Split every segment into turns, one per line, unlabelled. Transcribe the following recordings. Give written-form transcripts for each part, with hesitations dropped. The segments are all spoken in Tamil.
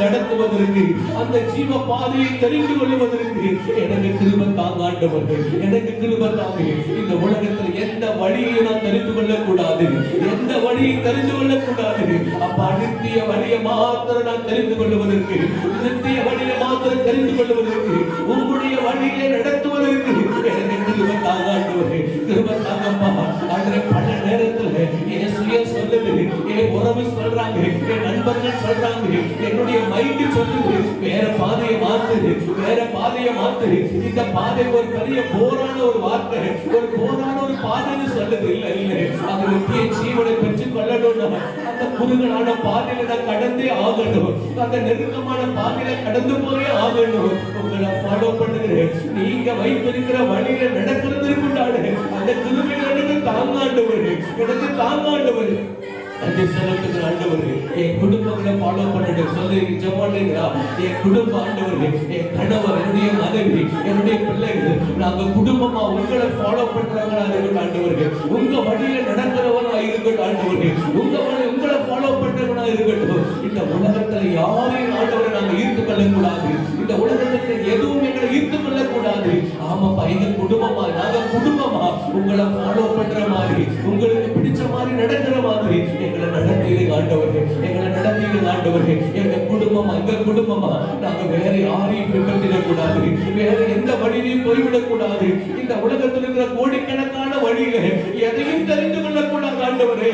நடத்துவதற்கு, அந்த ஜீவ பாதையை தெரிந்து கொள்வதற்கு எனக்கு கிருபை தாங்க ஆண்டவரே, எனக்கு கிருபை தாங்க. இந்த உலகத்தில் எந்த வழியை நான் தெரிந்து கொள்ளக்கூடாது, எந்த வழியை தெரிந்து கொள்ளக்கூடாது. அப்பா, நித்திய வழியை மாத்திரம் நான் தெரிந்து கொள்வதற்கு, நித்திய வழியை மாத்திரம் தெரிந்து கொள்வதற்கு, உங்களுடைய வழியை நடத்துவதற்கு எனக்கு கிருபை தாங்க ஆண்டவரே, கிருபை தாங்கப்பா. ஆண்டவரே, பல நேரத்தில் என் சுய சொல்லுது, என் உறவு சொல்றாங்க, என் நண்பர்கள் சொல்றாங்க, என்னுடைய மைண்ட் சொல்லுது வேற பாதையை மாத்துது, வேற பாதையை மாத்துது. இந்த பாதை ஒரு பெரிய போரான ஒரு வார்த்தை, ஒரு போரான ஒரு பாதைன்னு சொல்லுது. இல்ல இல்ல, அது நித்திய ஜீவனை பெற்றுக் கொள்ளணும்னா அந்த குறுகலான பாதையில நான் கடந்தே ஆகணும், அந்த நெருக்கமான பாதையில கடந்து போயே ஆகணும். உங்களை ஃபாலோ பண்ணுகிறேன், நீங்க வைத்திருக்கிற வழியில நடக்கிறதுக்கு அந்த கிருபையை எனக்கு தாங்காண்டவர், எனக்கு தாங்காண்டவர். நன்றி செலுத்துகிற ஆண்டவரே, என் குடும்பங்களை ஃபாலோ பண்ணிட்டு சொல்லி ஜெபம்ங்களா, என் குடும்ப ஆண்டவரே, என் கணவர், என்னுடைய மனைவி, என்னுடைய பிள்ளைகள், நாங்க குடும்பமா உங்களை ஃபாலோ பண்றவங்களா இருக்கட்டும் ஆண்டவரே, உங்க வழியில நடக்கிறவங்களா இருக்கட்டும் ஆண்டவரே, உங்களை ஃபாலோ பண்றவங்களா இருக்கட்டும். இந்த உலகத்துல யாரையும் ஆண்டவரை நாங்க ஈர்த்து கொள்ளக்கூடாது, இந்த உலகத்துல எதுவும் எங்களை ஈர்த்து கொள்ளக்கூடாது. ஆமாப்பா, எங்க குடும்பமா, நாங்க குடும்பமா உங்களை ஃபாலோ பண்ற மாதிரி, உங்களுக்கு பிடிச்ச மாதிரி நடக்கிற மாதிரி எங்களை நடத்திடுங்க ஆண்டவரே, எங்களை நடத்திடுங்க ஆண்டவரே. எங்க குடும்பமா நாங்க வேற யாரையும் பின்பற்றிடக்கூடாது, வேற எந்த வழியிலையும் போய்விடக்கூடாது. இந்த உலகத்தில் இருக்கிற கோடிக்கணக்கான வழியில எதையும் தெரிந்து கொள்ளக்கூடாது ஆண்டவரே,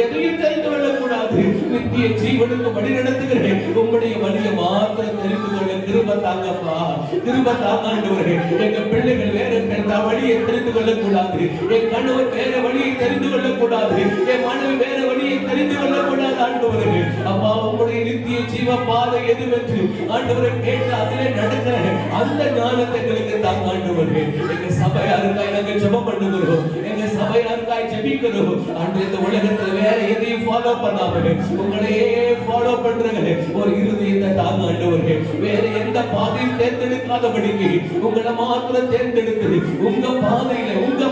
எதையும் தெரிந்து கொள்ளக்கூடாது. நித்திய ஜீவனுக்கு வழி நடத்துகிறேன், உங்களுடைய வழியை மாத்திரம் தெரிந்து கொள்ள கிருபை தாங்கப்பா, கிருபை தாங்க ஆண்டவரே. எங்க பிள்ளைகள் வேற வழியை தெரிந்து கொள்ளக்கூடாது, என் கணவர் வேற வழியை தெரிந்து கொள்ளக்கூடாது, என் மனைவி வேற வழியை தெரிந்து கொள்ளக்கூடாது ஆண்டவரே. அப்பா, உங்களுடைய நித்திய ஜீவ பாதை எதுவென்று ஆண்டவரை கேட்டு அதிலே நடக்கிற அந்த ஞானத்தை எங்களுக்கு தாங்க ஆண்டவரே. எங்க சபையாருக்காய் நாங்க ஜெபம் பண்ணுகிறோம், எங்க சபையாருக்காய் ஜெபிக்கிறோம் ஆண்டவரே. இந்த உலகத்துல வேற எதையும் ஃபாலோ பண்ணாம உங்களையே ஃபாலோ பண்றீங்க, ஒரு இருதயத்தை தாங்க ஆண்டவரே. வேற எந்த பாதையும் தேர்ந்தெடுக்காதபடிக்கு உங்களை மாத்திரம் தேர்ந்தெடுத்து உங்க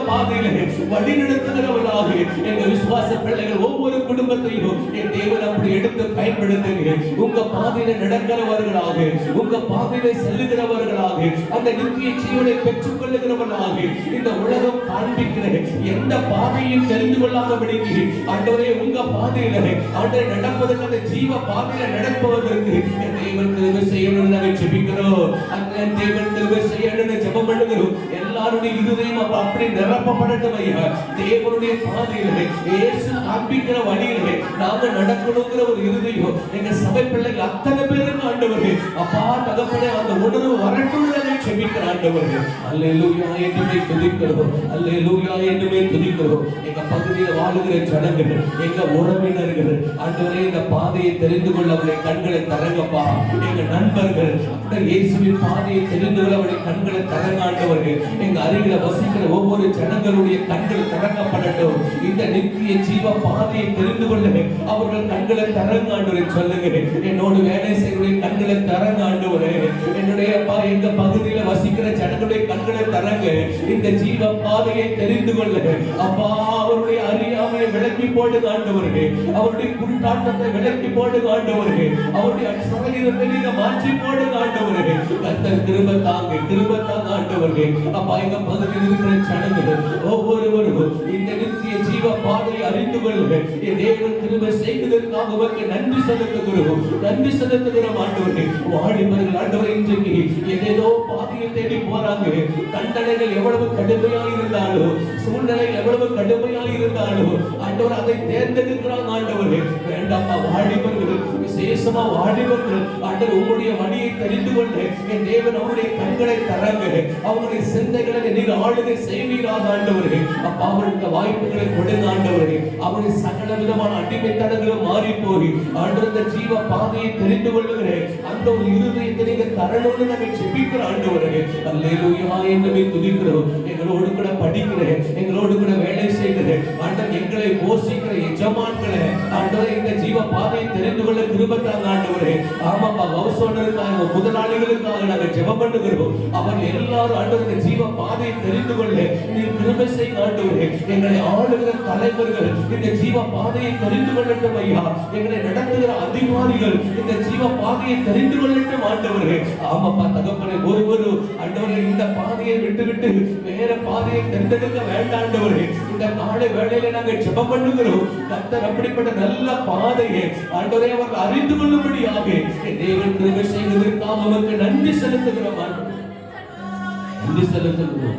பாதையில வழி நடத்துகிறவர்களாக எங்க விசுவாச பிள்ளைகள் ஒவ்வொரு குடும்பத்தையும் என் தேவன் அப்படி எடுத்து பயன்படுத்துங்க. உங்க பாதையில நடக்கிறவர்களாக, உங்க பாதையில செல்லுகிறவர்களாக, அந்த நித்திய ஜீவனை பெற்றுக் கொள்ளுகிறவர்களாக இந்த உலகம் காண்பிக்கிற எந்த பாதையும் தெரிந்து கொள்ளாதபடிக்கு ஆண்டவரே, உங்க பாதையில ஆண்டவரை நடப்பதற்கு, அந்த ஜீவ பாதையில நடப்பதற்கு என் தேவன் கிருபை செய்யணும்னு நாங்கள் ஜெபிக்கிறோம். அந்த தேவன் கிருபை செய்யணும்னு ஜெபம் பண்ணுகிறோம். எல்லாருடைய இருதயம் அப்படி நிரப்பப்படட்டும் ஐயா. தேவனுடைய பாதையில இயேசு காண்பிக்கிற வழியில நாம நடக்கணுங்கிற ஒரு இருதயம் எங்க சபை பிள்ளைகள் அத்தனை பேருக்கு ஆண்டவரே அப்பா தகப்பனே அந்த உணர்வு வரட்டும்னு ஜெபிக்கிற ஆண்டவரே. அல்லேலூயா என்றுமே துதிக்கிறோம், அல்லேலூயா என்றுமே துதிக்கிறோம். எங்க பகுதியில் வாழுகிற ஜனங்கள், எங்க உறவினர்கள் ஆண்டவரே, இந்த பாதையை தெரிந்து கொள்ள அவருடைய கண்களை தரங்கப்பா. எங்க நண்பர்கள் இயேசுவின் பாதையை தெரிந்து கொள்ள அவருடைய கண்களை தரங்க ஆண்டவர்கள். எங்க அருகில வசிக்கிற ஒவ்வொரு ஜனங்களுடைய கண்கள் திறக்கப்படட்டும். இந்த நித்திய ஜீவ பாதையை தெரிந்து கொள்ள அவர்கள் கண்களை தரங்க ஆண்டவரை சொல்லுங்க. என்னோடு வேலை செய்ய கண்களை தரங்க ஆண்டவரே. என்னுடைய எங்க பகுதியில வசிக்கிற ஜனங்களுடைய கண்களை தரங்க. இந்த ஜீவ பாதையை தெரிந்து கொள்ள அப்பா அவருடைய அறியாமையை விலக்கி போட்டு ஆண்டவரே, அவருடைய குருட்டாட்டத்தை விலக்கி போட்டு ஆண்டவரே, அவருடைய சரீரத்தை நீங்க மாற்றி போட்டு ஆண்டவரே. கர்த்தர் கிருபை தாங்க ஆண்டவரே. அப்பா எங்க பகுதியில் இருக்கிற ஜனங்கள் ஒவ்வொருவரும் இந்த நித்திய ஜீவ பாதையை அறிந்து கொள்ள என் தேவன் கிருபை செய்ததற்காக உமக்கு நன்றி செலுத்துகிறோம் ஆண்டவரே. வாலிபர்கள் ஆண்டவரே இன்றைக்கு ஏதேதோ பாதையை தேடி போறாங்க. தண்டனைகள் எவ்வளவு கடுமையாக இருந்தாலும், சூழ்நிலைகள் எவ்வளவு கடுமையாக இருந்தாலும் ஆண்டவர் அதை தேர்ந்தெடுக்கிறாங்க ஆண்டவரே. வேண்டாமா வாலிபர்கள், விசேஷமா வாலிபர்கள் ஆண்டவர் உங்களுடைய வழியை தெரிந்து கொள்ள என் தேவன் அவருடைய கண்களை தரங்க. அவருடைய சிந்தைகளை நீர் ஆளுகை செய்வீராக ஆண்டவரே. அப்பா அவருக்கு வாய்ப்புகளை கொடுங்க ஆண்டவரே. அவருடைய சகல விதமான அடிமைத்தனங்களும் மாறி போய் ஆண்டவர் இந்த ஜீவ பாதையை தெரிந்து கொள்ளுகிறேன் அந்த ஒரு இருதயத்தை நீங்க தரணும்னு நாங்கள் ஜெபிக்கிற ஆண்டவரே. அல்லேலூயா என்று துதிக்கிறோம். எங்களோடு கூட படிக்கிறேன், எங்களோடு கூட வேலை செய்கிறேன் ஆண்டவர், எங்களை போஷிக்கிற எஜமான்களை ஆண்டவரே இந்த ஜீவ பாதையை தெரிந்து கொள்ள கிருபை தாங்க ஆண்டவரே. ஆமாப்பா ஹவுஸ் ஓனருக்காக, முதலாளிகளுக்காக நாங்கள் ஜெபம் பண்ணுகிறோம். அவர் எல்லாரும் ஆண்டவரே ஜீவ பாதையை தெரிந்து கொள்ள நீர் கிருபை செய்ய ஆண்டவரே. எங்களை ஆளுகிற தலைவர்கள் இந்த ஜீவ பாதையை தெரிந்து கொள்ளட்டும் ஐயா. எங்களை நடத்துகிற அதிகாரிகள் இந்த ஜீவ பாதையை தெரிந்து கொள்ளட்டும் ஆண்டவரே. ஆமாப்பா தகப்பனே, ஒருவரு ஆண்டவரே இந்த பாதையை விட்டு வேற பாதையை தேர்ந்தெடுக்க வேண்டாம் ஆண்டவரே. இந்த காலை வேளையில நாங்கள் ஜெபம் பண்ணுகிறோம். கர்த்தர் அப்படிப்பட்ட நல்ல பாதையை ஆண்டவரே அவர்கள் அறிந்து கொள்ளும்படியாக தேவன் கிருபை செய்வதற்காக நமக்கு நன்றி செலுத்துகிறோம் ஆண்டவரே. நன்றி செலுத்துகிறோம்.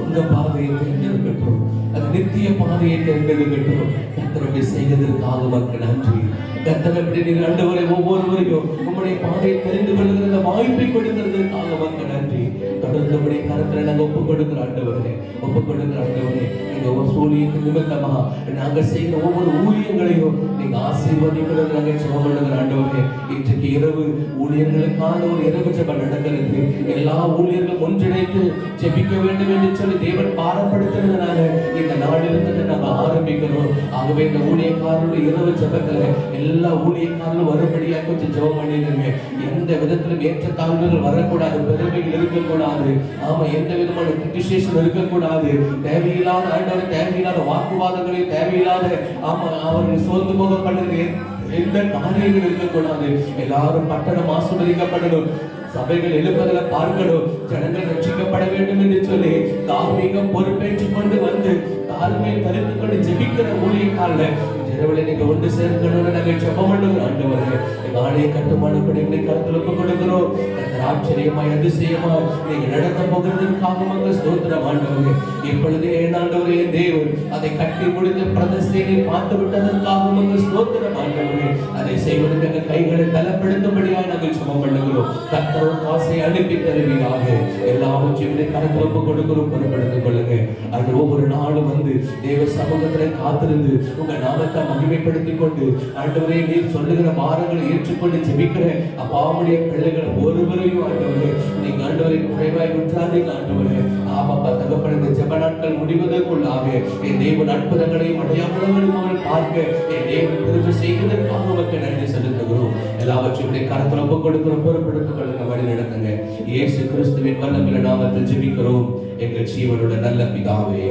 உங்க பாதையை தேர்ந்தெடுக்கட்டும், அது நித்திய பாதையை தேர்ந்தெடுக்கட்டும். கர்த்தரை செய்வதற்காக நமக்கு நன்றி. கர்த்தரை நீர் ஆண்டவரே ஒவ்வொருவரையும் உங்களுடைய பாதையை தெரிந்து கொள்ளுகிற வாய்ப்பை கொடுக்கிறதுக்காக நமக்கு நன்றி. தொடர்ந்து உங்களுடைய கருத்துல நாங்கள் ஒப்புக் கொடுக்கிற ஆண்டவரே, ஒப்புக் கொடுக்கிற ஆண்டவரே. எங்க ஒவ்வொரு ஊழியத்தின் நிமித்தமா நாங்கள் செய்கிற ஒவ்வொரு ஊழியங்களையும் நீங்க ஆசீர்வதிக்கிறது நாங்கள் ஜெபம் பண்ணுகிற ஆண்டவரே. இன்றைக்கு இரவு ஊழியர்களுக்கான ஒரு இரவு ஜெபம் நடக்கிறது. எல்லா ஊழியர்களும் ஒன்றிணைத்து ஜெபிக்க வேண்டும் என்று சொல்லி தேவன் பாரப்படுத்துறதுனால இந்த நாளிலிருந்து நாங்கள் ஆரம்பிக்கிறோம். ஆகவே இந்த ஊழியக்காரருடைய இரவு ஜெபத்துல எல்லா ஊழியக்காரர்களும் வரும்படியா கொஞ்சம் ஜெபம் பண்ணிடுங்க. எந்த விதத்திலும் ஏற்றத்தாழ்வுகள் வரக்கூடாது, பெருமைகள் இருக்கக்கூடாது. ஆமா, எந்த விதமான கிரிட்டிசேஷன் இருக்கக்கூடாது. தேவையில்லாத ஆண்டவர் தேவையில்லாத வாக்குவாதங்களை தேவையில்லாத ஆமா அவர்கள் சோர்ந்து போக பண்ணுறது எந்த காரியங்கள் இருக்கக்கூடாது. எல்லாரும் பட்டணம் ஆசீர்வதிக்கப்படணும், சபைகள் எழுப்பதில் பார்க்கணும், ஜனங்கள் ரட்சிக்கப்பட வேண்டும் என்று சொல்லி தார்மீகம் பொறுப்பேற்றுக் கொண்டு வந்து தாழ்மையை கருத்து கொண்டு ஜெபிக்கிற ஊழியக்காரர்கள் இரவுல நீங்க ஒன்று சேர்க்கணும்னு நாங்கள் ஜெபம் பண்ணுகிறோம் ஆண்டவரே. எங்க ஆலய கட்டுமானப்படி எங்களை கருத்துல கொடுக்கிறோம். ஆச்சரியமாய் அதிசயமா நீங்க நடத்த போகிறதுக்காக மக்கள் ஸ்தோத்திரம் ஆண்டவரே. இப்பொழுதே ஆண்டவரே தேவன் அதை கட்டி முடித்து பிரதிஷ்டையை பார்த்து விட்டதற்காக மக்கள் ஸ்தோத்திரம் ஆண்டவரே. அதை செய்வதற்கு எங்கள் கைகளை பலப்படுத்தும்படியாக நாங்கள் ஜெபம் பண்ணுகிறோம். கர்த்தர் ஆசையை அனுப்பி தருவீராக. எல்லாவற்றையும் கருத்துல கொடுக்கிறோம், பொறுப்படுத்திக் கொள்ளுங்க. அது ஒவ்வொரு நாளும் வந்து தேவ சமூகத்திலே காத்திருந்து உங்க நாமத்தை மகிமைப்படுத்திக் கொண்டு ஆண்டவரே நீர் சொல்லுகிற பாரங்களை ஏற்றுக்கொண்டு ஜெபிக்கிற அப்பாவுடைய பிள்ளைகள் ஒருவரையும் ஆண்டவரே நீங்க ஆண்டவரை குறைவாய் விட்டாதீங்க ஆண்டவரே. ஆமாப்பா தகப்பன், இந்த ஜெப நாட்கள் முடிவதற்குள்ளாக என் தேவன் அற்புதங்களையும் அடையாளங்களையும் அவர்கள் பார்க்க என் தேவன் திரும்ப செய்வதற்காக நமக்கு நன்றி செலுத்துகிறோம். எல்லாவற்றையும் கருத்துல ஒப்புக் கொடுக்கிறோம், பொறுப்படுத்திக் கொள்ளுங்க, வழி நடத்துங்க. இயேசு கிறிஸ்துவின் வல்லமையுள்ள நாமத்தில் ஜெபிக்கிறோம் எங்கள் ஜீவனோட நல்ல பிதாவே,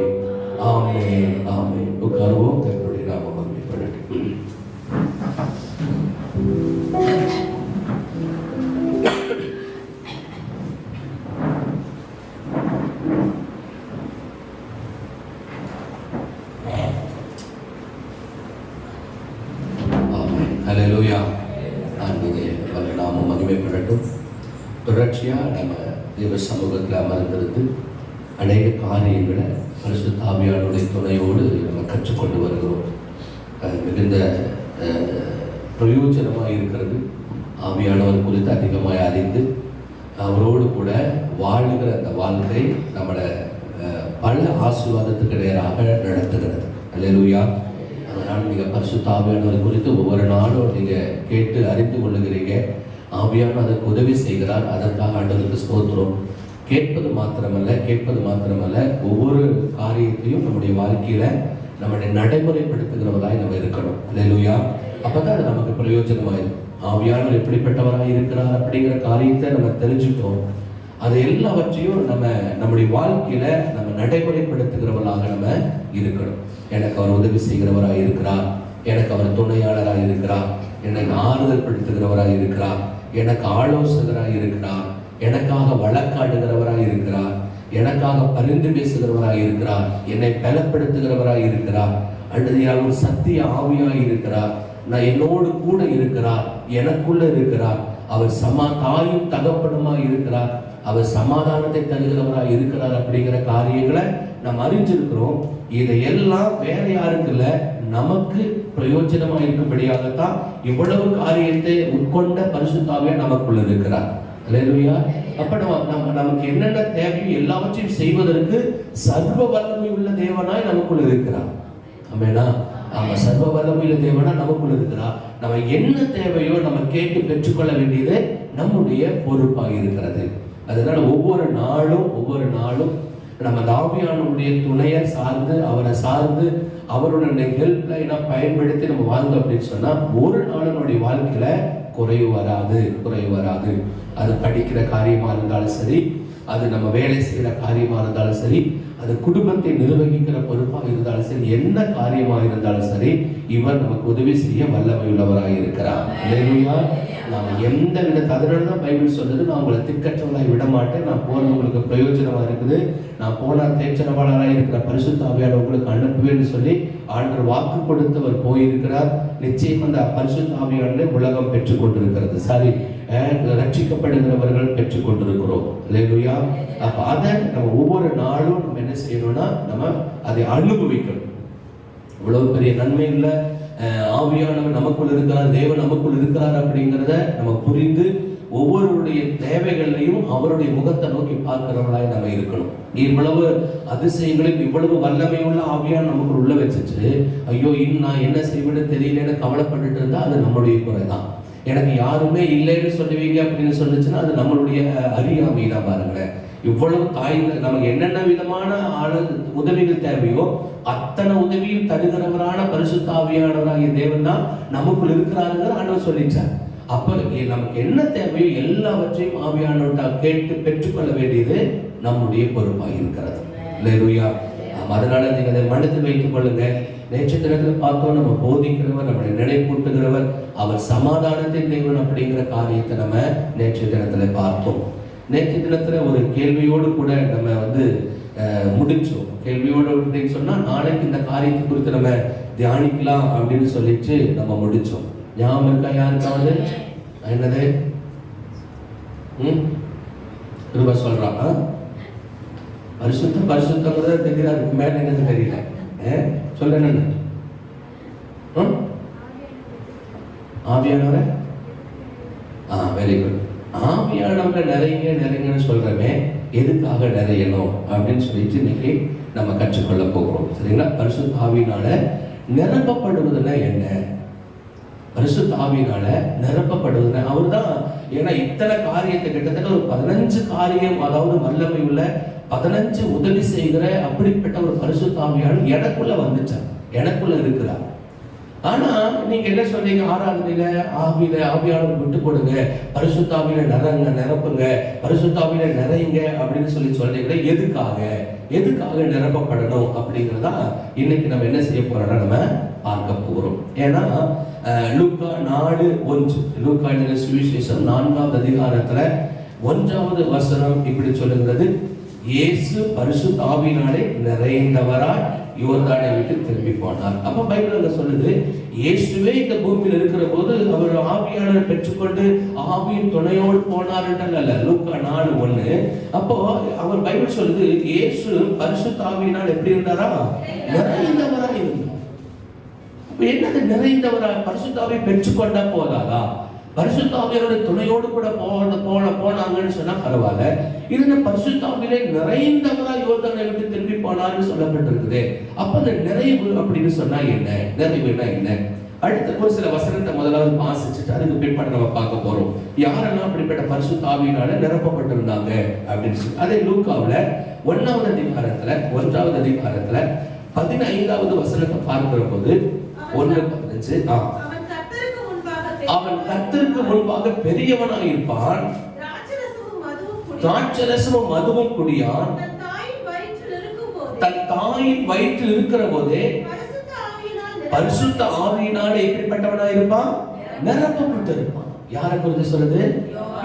ஆமென், ஆமென். உட்காருவோம். கர்த்தருடைய நாமம் மகிமைப்படட்டும். ஹல்லேலூயா. ஆண்டவருடைய வல்ல நாமம் மகிமைப்படட்டும். தொடர்ச்சியா நம்ம தேவ சமூகத்தில் அமர்ந்திருந்து அநேக காரியங்களை பரிசுத்த ஆவியானவருடைய துணையோடு நம்ம கற்றுக்கொண்டு வருகிறோம். மிகுந்த பிரயோஜனமாக இருக்கிறது. ஆவியானவர் குறித்து அதிகமாக அறிந்து அவரோடு கூட வாழுகிற அந்த வாழ்க்கை நம்மளை பல ஆசீர்வாதத்துக்கு நேராக நடத்துகிறது. அல்லேலூயா. அதனால் நீங்கள் பரிசுத்த ஆவியானவர் குறித்து ஒவ்வொரு நாளும் நீங்கள் கேட்டு அறிந்து கொள்ளுகிறீங்க. ஆவியானவர் அதற்கு உதவி செய்கிறார். அதற்காக ஆண்டவருக்கு ஸ்தோத்திரம். கேட்பது மாத்திரமல்ல ஒவ்வொரு காரியத்தையும் நம்முடைய வாழ்க்கையில நம்முடைய நடைமுறைப்படுத்துகிறவராய் நம்ம இருக்கணும். அல்லேலூயா. அப்பதான் அது நமக்கு பிரயோஜனமாயிருக்கும். ஆவியானவர் எப்படிப்பட்டவராக இருக்கிறார் அப்படிங்கிற காரியத்தை நம்ம தெரிஞ்சுட்டோம். அது எல்லாவற்றையும் நம்முடைய வாழ்க்கையில நம்ம நடைமுறைப்படுத்துகிறவர்களாக நம்ம இருக்கணும். எனக்கு அவர் உதவி செய்கிறவராக இருக்கிறார், எனக்கு அவர் துணையாளராக இருக்கிறார், எனக்கு ஆறுதல் படுத்துகிறவராக இருக்கிறார், எனக்கு ஆலோசகராக இருக்கிறார், எனக்காக வழக்காடுகிறவராக இருக்கிறார், எனக்காக பரிந்து பேசுகிறவராக இருக்கிறார், என்னை பலப்படுத்துகிறவராக இருக்கிறார், அல்லது ஒரு சத்திய ஆவியாக இருக்கிறார், நான் என்னோடு கூட இருக்கிறார், எனக்குள்ள இருக்கிறார், அவர் தாயும் தகப்பனுமாய் இருக்கிறார், அவர் சமாதானத்தை தருகிறவராக இருக்கிறார் அப்படிங்கிற காரியங்களை நாம் அறிஞ்சிருக்கிறோம். இதையெல்லாம் வேற யாருக்கு இல்லை, நமக்கு பிரயோஜனமா இருக்கும்படியாகத்தான் இவ்வளவு காரியத்தை உட்கொண்ட பரிசுத்த ஆவியானவர் நமக்குள்ள இருக்கிறார். அல்லேலூயா. அப்ப நமக்கு என்னென்ன தேவையோ எல்லாவற்றையும் செய்வதற்கு சர்வ வல்லமை உள்ள தேவனாய் நமக்குள்ள இருக்கிறார். ஆமெனா. ஆமா, சர்வ வல்லமையுள்ள தேவனா நமக்குள்ள இருக்கிறார். நம்ம என்ன தேவையோ நம்ம கேட்டு பெற்றுக்கொள்ள வேண்டியது நம்முடைய பொறுப்பாக இருக்கிறது. அதனால ஒவ்வொரு நாளும் நம்ம ஆவியானவருடைய துணையை சார்ந்து அவரை சார்ந்து அவருடைய ஹெல்ப் லைனா பயன்படுத்தி நம்ம வாழ்ந்தோம் அப்படின்னு சொன்னா ஒரு நாள் நம்முடைய வாழ்க்கையில குறைவு வராது. அது படிக்கிற காரியமா இருந்தாலும் சரி, அது நம்ம வேலை செய்யற காரியமா இருந்தாலும் சரி, அது குடும்பத்தை நிர்வகிக்கிற பொறுப்பாக இருந்தாலும் சரி, என்ன காரியமாக இருந்தாலும் சரி, இவர் நமக்கு உதவி செய்ய வல்லமை உள்ளவராக இருக்கிறார். அல்லேலூயா. நாம் எந்த வித அதனாலதான் பைபிள் சொல்லுது, நான் உங்களை திக்கற்றவளாய் விட மாட்டேன், நான் போறது உங்களுக்கு பிரயோஜனமா இருக்குது, நான் போனா தேற்றரவாளராக இருக்கிற பரிசுத்த ஆவியானவரை உங்களுக்கு அனுப்புவேன்னு சொல்லி ஆண்டவர் வாக்கு கொடுத்தவர் போயிருக்கிறார். நிச்சயம் அந்த பரிசுத்த ஆவியானவரை உலகம் பெற்றுக் கொண்டிருக்கிறது. சரி, ரட்சிக்கப்படுகிறவர்கள் பெற்றுக் கொண்டிருக்கிறோம். அல்லேலூயா. அப்ப அதை நம்ம ஒவ்வொரு நாளும் நம்ம என்ன செய்யணும்னா நம்ம அதை அனுபவிக்கணும். இவ்வளவு பெரிய நன்மை இல்லை, ஆவியானவர் நமக்குள் இருக்கிறார், தேவன் நமக்குள் இருக்கிறார் அப்படிங்கிறத நம்ம புரிந்து ஒவ்வொருடைய தேவைகளையும் அவருடைய முகத்தை நோக்கி பார்க்கிறவர்களாய் நம்ம இருக்கணும். இவ்வளவு அதிசயங்களையும் இவ்வளவு வல்லமையுள்ள ஆவியான நமக்கு உள்ள வச்சுட்டு ஐயோ இன்னும் நான் என்ன செய்வேன்னு தெரியலன்னு கவலைப்பட்டுட்டு இருந்தா அது நம்மளுடைய குறைதான். எனக்கு யாருமே இல்லைன்னு சொல்லுவீங்க அப்படின்னு சொல்லுச்சுன்னா அது நம்மளுடைய அறியாமை தான். பாருங்களேன், இவ்வளவு நமக்கு என்னென்ன விதமான உதவிகள் தேவையோ அத்தனை உதவியும் தருகிறவரான பரிசுத்த ஆவியானவராகிய தேவன் தான் நமக்குள் இருக்கிறாருங்கிற ஆண்டவர் சொல்லிச்சார். அப்ப நமக்கு என்ன தேவையோ எல்லாவற்றையும் ஆவியானவர்கிட்ட கேட்டு பெற்றுக்கொள்ள வேண்டியது நம்முடைய பொறுப்பாக இருக்கிறது. அல்லேலூயா. அதனால நீங்க அதை மனதில் வைத்துக் கொள்ளுங்க. நேற்று தினத்தில் பார்த்தோம், நம்ம போதிக்கிறவர், நம்மளை நினைப்பூட்டுகிறவர், அவர் சமாதானத்தின் தேவன் அப்படிங்கிற காரியத்தை நம்ம நேற்று தினத்துல பார்த்தோம். நேற்று தினத்துல ஒரு கேள்வியோடு கூட நம்ம முடிச்சோம். கேள்வியோடு அப்படின்னு சொன்னா நாளைக்கு இந்த காரியத்தை குறித்து நம்ம தியானிக்கலாம் அப்படின்னு சொல்லிட்டு நம்ம முடிச்சோம். ஞாபகம் இருக்கா யாருக்காவது? என்னது ரூபா சொல்றா? பரிசுத்தங்கிறத தெரியல, அதுக்கு மேல என்னது தெரியல. சொல்ல என்ன ஆவியானவரை வெரி குட். ஆவியானவரை நிறைங்கன்னு சொல்றமே, எதுக்காக நிறையணும் அப்படின்னு சொல்லிட்டு இன்னைக்கு நம்ம கற்றுக்கொள்ள போகிறோம். சரிங்களா? பரிசுத்த ஆவியினால நிரப்பப்படுவதுன்னா என்ன? பரிசுத்த ஆவியினால நிரப்பப்படுவதுன்னா அவர் தான். ஏன்னா இத்தனை காரியத்தை கிட்டத்தட்ட ஒரு 15 காரியம், அதாவது வல்லமை உள்ள 15 உதவி செய்கிற அப்படிப்பட்ட ஒரு பரிசுத்த ஆவியானவர் எனக்குள்ள வந்துச்சார், எனக்குள்ள இருக்கிறார். ஆனா நீங்க என்ன சொல்றீங்க? ஆராதனையில ஆவியானவர் விட்டு கொடுங்க, பரிசுத்த ஆவியில நிரப்புங்க, பரிசுத்த ஆவியில நிறையுங்க அப்படின்னு சொல்லி சொல்றீங்களே, எதுக்காக நிரப்பப்படணும் அப்படிங்கிறதா இன்னைக்கு நம்ம என்ன செய்ய போறோம்னா நம்ம பார்க்க போகிறோம். ஏன்னா லூக்கா 4:1, லூக்கா எழுதின சுவிசேஷம் 4ஆம் அதிகாரத்துல 1வது வசனம் இப்படி சொல்லுகிறது, இயேசு பரிசுத்த ஆவியினாலே நிறைந்தவராய் யோர்தானை விட்டு திரும்பி போனார். அப்ப பைபிள் சொல்லுது, இயேசுவே இந்த பூமியில் இருக்கிற போது அவர் ஆவியானவரை பெற்றுக்கொண்டு ஆவியின் துணையோடு போனார் என்றல்ல. லூக்கா 4:1. அப்போ அவர் பைபிள் சொல்லுது, இயேசு பரிசுத்த ஆவியினால் எப்படி இருந்தாரா? நிறைந்தவராய் இருந்தார். என்னது நிறைந்தவராய்? பரிசுத்த ஆவியை பெற்றுக்கொண்டா போதாதா? பரிசுத்த ஆவியானவருடைய துணையோடு கூட போனாங்கன்னு சொன்னா பரவாயில்ல. இது பரிசுத்த ஆவியிலே நிறைந்தவராய் யோர்தானை விட்டு திரும்பி போனார்னு சொல்லப்பட்டிருக்குது. அப்ப அந்த நிறைவு அப்படின்னு சொன்னா என்ன? நிறைவுனா என்ன? அடுத்த ஒரு சில வசனத்தை முதலாவது வாசிச்சுட்டு அதுக்கு பிற்பாடு நம்ம பார்க்க போறோம். யாரெல்லாம் அப்படிப்பட்ட பரிசுத்த ஆவியினால நிரப்பப்பட்டிருந்தாங்க அப்படின்னு சொல்லி. அதே லூக்காவுல 1வது அதிகாரத்துல 15வது வசனத்தை பார்க்கிற போது 1:15 அவன் கர்த்தருக்கு முன்பாக பெரியவனாய் இருப்பான், திராட்சரசமும் மதுவும் குடியான், தன் தாயின் வயிற்றில் இருக்கிற போதே பரிசுத்த ஆவியினாலே எப்படிப்பட்டவனாய் இருப்பான்? நிரப்பப்பட்டு இருப்பான். யாரை குறித்து சொல்லுது?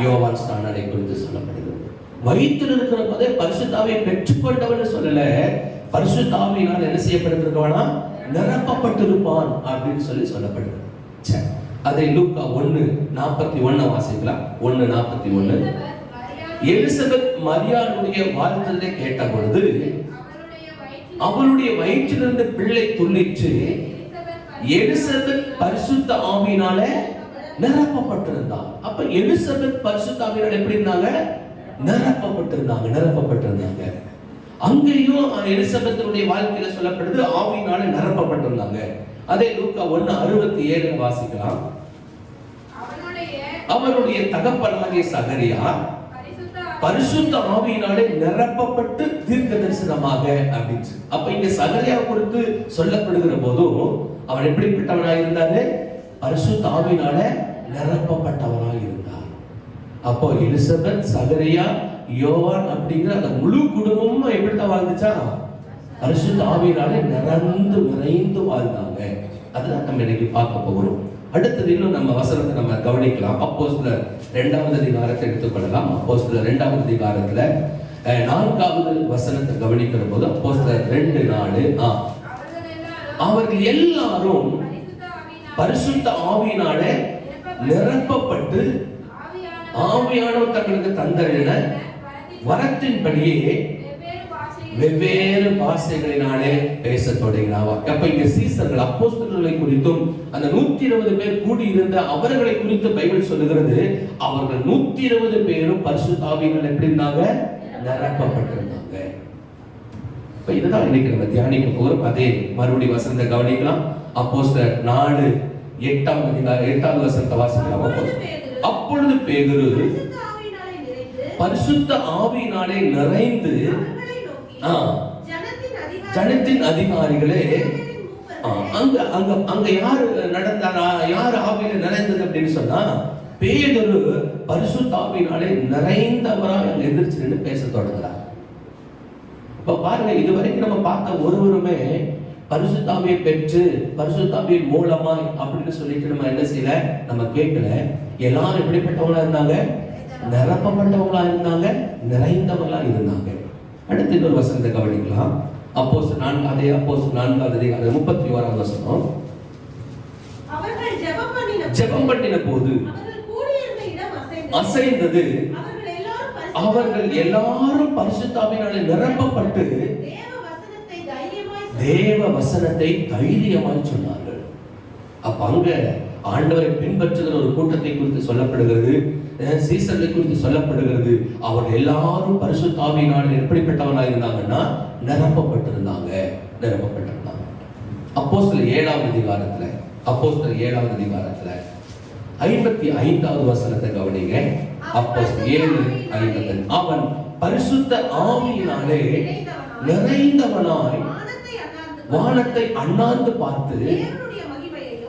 யோவான் ஸ்நானனை குறித்து சொல்லப்படுகிறது. வயிற்றில் இருக்கிற போதே பரிசுத்த ஆவியை பெற்றுக்கொண்டவன் சொல்லல, பரிசுத்த ஆவியினால் என்ன செய்யப்பட்டிருக்கவனா? நிரப்பப்பட்டிருப்பான் அப்படின்னு சொல்லப்படுகிறது. அதை லூக்கா 1:41 வாசிக்கலாம். 1:41. எலிசபெத் மரியாளுடைய வாழ்த்தலை கேட்ட பொழுது அவளுடைய வயிற்றிலிருந்து பிள்ளை துள்ளிற்று. எலிசபெத் பரிசுத்த ஆவியினால நிரப்பப்பட்டிருந்தார். அப்ப எலிசபெத் பரிசுத்த ஆவியினால எப்படி இருந்தாங்க? நிரப்பப்பட்டிருந்தாங்க. அங்கேயும் எலிசபெத்தினுடைய வாழ்க்கையில சொல்லப்படுது ஆவியினால நிரப்பப்பட்டிருந்தாங்க. அதே லூக்கா 1:67 வாசிக்கலாம். அவருடைய தகப்பனாகிய சகரியா பரிசுத்த ஆவியினாலே நிரப்பப்பட்டு தீர்க்க தரிசனமாக அப்படின்னு. அப்ப இங்க சகரியா குறித்து சொல்லப்படுகிற போதும் அவன் எப்படிப்பட்டவனாய் இருந்தாரு? பரிசுத்த ஆவியினால நிரப்பப்பட்டவனாய் இருந்தார். அப்போ எலிசபெத், சகரியா, யோவான் அப்படிங்கிற அந்த முழு குடும்பமும் எப்படித்தான் வாழ்ந்துச்சா? பரிசுத்த ஆவியினாலே நிறைந்து வாழ்ந்தாங்க. அதுதான் நம்ம இன்னைக்கு பார்க்க போகிறோம். அடுத்தது இன்னும் நம்ம வசனத்தை நம்ம கவனிக்கலாம். அப்போஸ்தலர் 2வது அதிகாரத்தை எடுத்துக்கொள்ளலாம். அப்போஸ்தலர் 2வது அதிகாரத்துல 4வது வசனத்தை கவனிக்கிற போது அப்போஸ்தலர் 2:4 அவர்கள் எல்லாரும் பரிசுத்த ஆவியினாலே நிரப்பப்பட்டு ஆவியானவர் தங்களுக்கு தந்தளின வரத்தின்படியே வெவ்வேறு பாஷைகளினாலே பேச தொடங்கினார். அப்ப இங்க சீசர்கள், அப்போஸ்தலர்களை குறித்தும் அந்த 120 பேர் கூடி இருந்த அவர்களை குறித்து பைபிள் சொல்லுகிறது. அவர்கள் 120 பேரும் பரிசுத்த ஆவியினால எப்படி இருந்தாங்க? நிரப்பப்பட்டிருந்தாங்க. இப்ப இதுதான் இன்னைக்கு நம்ம தியானிக்க போறோம். அதே மறுபடி வசனத்தை கவனிக்கலாம். அப்போஸ்தலர் 4:8 அதிகாரம் 8வது வசனத்தை வாசிக்கலாம். அப்பொழுது பேதுரு பரிசுத்த ஆவியினாலே நிறைந்து ஜனத்தின் அதிகாரிகளே, அங்க யாரு நடந்தாரா? யாரு ஆவியில நிறைந்தது அப்படின்னு சொன்னா, பேதுரு பரிசுத்த ஆவியினாலே நிறைந்தவரா அங்க எந்திரிச்சு பேச தொடங்குறார். இப்ப பாருங்க, இதுவரைக்கும் நம்ம பார்த்த ஒருவருமே பரிசுத்த ஆவியை பெற்று பரிசுத்த ஆவியின் மூலமாய் அப்படின்னு சொல்லிட்டு நம்ம என்ன செய்யல, நம்ம கேட்கல. எல்லாரும் எப்படிப்பட்டவங்களா இருந்தாங்க? நிரப்பப்பட்டவங்களா இருந்தாங்க, நிறைந்தவங்களா இருந்தாங்க. அடுத்து இன்னொரு வசனத்தை கவனிக்கலாம். அப்போஸ்தலர் 4வது அதிகாரம் 31வது வசனம். ஜெபம் பண்ணின போது அசைந்தது, அவர்கள் எல்லாரும் பரிசுத்த ஆவியினாலே நிரப்பப்பட்டு தேவ வசனத்தை தைரியமாய் சொன்னார்கள். அப்ப அங்க ஆண்டவரை பின்பற்றுகிற ஒரு கூட்டத்தை குறித்து சொல்லப்படுகிறது, சீசர்களை குறித்து சொல்லப்படுகிறது. அவர்கள் எல்லாரும் பரிசுத்த ஆவியினாலே எப்படிப்பட்டவனாக இருந்தாங்கன்னா நிரப்பப்பட்டிருந்தாங்க. அப்போஸ்தலர் 7வது அதிகாரத்துல 55வது வசனத்தை கவனிங்க. அப்போஸ்தலர் 7:50 அவன் பரிசுத்த ஆவியினாலே நிறைந்தவனாய் வானத்தை அண்ணாந்து பார்த்து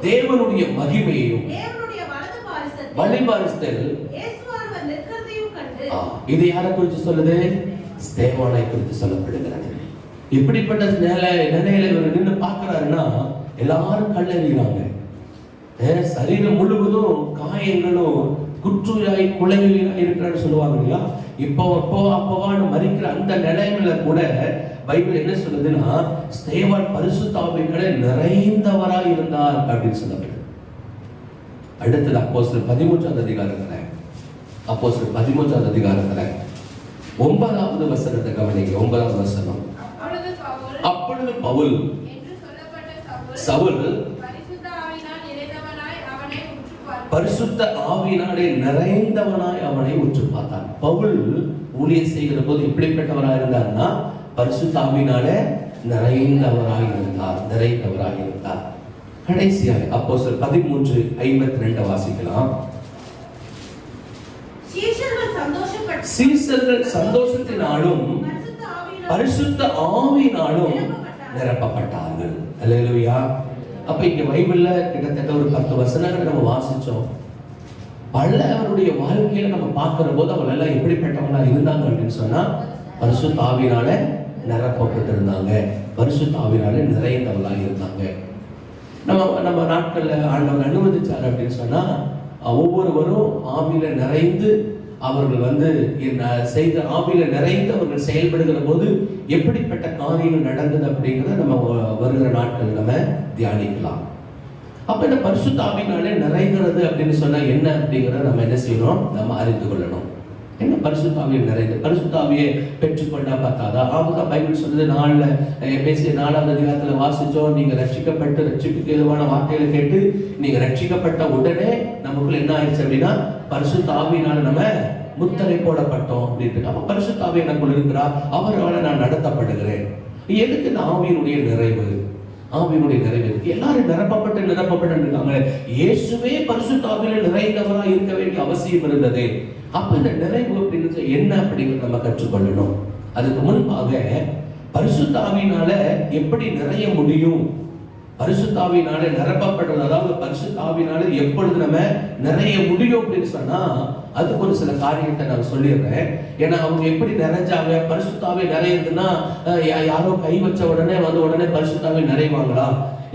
தேவனுடைய மகிமையையும் வழிபாரிசத்தில். இது யாரை குறித்து சொல்லுது? ஸ்தேவானை குறித்து சொல்லப்படுகிறது. இப்படிப்பட்ட நிலையில இவர் நின்று பார்க்கிறாருன்னா எல்லாரும் கல்லறிகிறாங்க. சரீரம் முழுவதும் காயங்களும் குற்றுயாய் குலையாய் இருக்கிறான்னு சொல்லுவாங்க இல்லையா? அப்போவான்னு மறிக்கிற அந்த நிலைமையில கூட பைபிள் என்ன சொல்லுதுன்னா, ஸ்தேவான் பரிசுத்த ஆவியினாலே நிறைந்தவராய் இருந்தார் அப்படின்னு சொல்லப்படுது. அடுத்தது அப்போஸ்தலர் 13வது அதிகாரத்துல 9வது வசனத்தை கவனிங்க. 9வது வசனம். அப்பொழுது பவுல் சவுல் பரிசுத்த ஆவியினாலே நிறைந்தவனாய் அவனை உற்று பார்த்தான். பவுல் ஊழியம் செய்கிற போது எப்படிப்பட்டவராய் இருந்தார்னா, பரிசுத்த ஆவியினாலே நிறைந்தவராய் இருந்தார். கடைசியாக அப்போஸ்தலர் 13:52 வாசிக்கலாம். சீசர்கள் சந்தோஷத்தினாலும் பரிசுத்த ஆவியினாலும் நிரப்பப்பட்டார்கள். அல்லேலூயா. அப்ப இங்க பைபிள்ல கிட்டத்தட்ட ஒரு 10 வசனங்கள் நம்ம வாசிச்சோம். பலருடைய வாழ்க்கையில நம்ம பார்க்கிற போது அவங்க எல்லாம் எப்படிப்பட்டவங்களா இருந்தாங்க அப்படின்னு சொன்னா, பரிசுத்த ஆவியினால நிரப்பப்பட்டிருந்தாங்க, பரிசுத்த ஆவியினால நிறைந்தவங்களா இருந்தாங்க. நம்ம நாட்கள்ல ஆண்டவர் அனுமதிச்சார் அப்படின்னு சொன்னா, ஒவ்வொருவரும் ஆவியில நிறைந்து அவர்கள் செய்த ஆவியில நிறைந்து அவர்கள் செயல்படுகிற போது எப்படிப்பட்ட காரியங்கள் நடந்தது அப்படிங்கிறத நம்ம வருகிற நாட்கள் நம்ம தியானிக்கலாம். அப்ப இந்த பரிசுத்த ஆவியினாலே நிறைகிறது அப்படின்னு சொன்னா என்ன அப்படிங்கிறத நம்ம என்ன செய்யணும், நம்ம அறிந்து கொள்ளணும். என்ன பரிசுத்த ஆவியில் நிறைந்து? பரிசுத்த ஆவியை பெற்றுக்கொண்டா பார்த்தாதா? அதுதான் பைபிள் சொல்றது. 4வது அதிகாரத்துல வாசிச்சோம், நீங்க ரட்சிக்கப்பட்டு ரட்சிப்புக்கு ஏதுவான வார்த்தைகளை கேட்டு நீங்க ரட்சிக்கப்பட்ட உடனே நமக்குள்ள என்ன ஆயிடுச்சு அப்படின்னா, பரிசுத்த ஆவியினால நம்ம முத்திரை போடப்பட்டோம் அப்படின்ட்டு. அப்ப பரிசுத்த ஆவி எனக்குள்ள இருக்கிறார், அவரால் நான் நடத்தப்படுகிறேன். எதுக்கு இந்த ஆவியினுடைய நிறைவு? ஆவியினுடைய நிறைவு இருக்கு. எல்லாரும் நிரப்பப்பட்டு இருக்காங்க. இயேசுவே பரிசுத்த ஆவியில நிறைந்தவராக இருக்க வேண்டிய அவசியம் இருந்தது. அப்ப இந்த நிறைவு அப்படின்னு என்ன அப்படிங்கிறத நம்ம கற்றுக்கொள்ளணும். அதுக்கு முன்பாக பரிசுத்த ஆவியினால எப்படி நிறைய முடியும், பரிசுத்த ஆவியினால நிரப்பப்படுறது, அதாவது பரிசுத்த ஆவியினால எப்பொழுது நம்ம நிறைய முடியும் அப்படின்னு சொன்னா அதுக்கு ஒரு சில காரியத்தை நான் சொல்லிடுறேன். ஏன்னா அவங்க எப்படி நிறைஞ்சாங்க, பரிசுத்த ஆவி நிறையுதுன்னா யாரோ கை வச்ச உடனே பரிசுத்த ஆவி நிறைவாங்களா,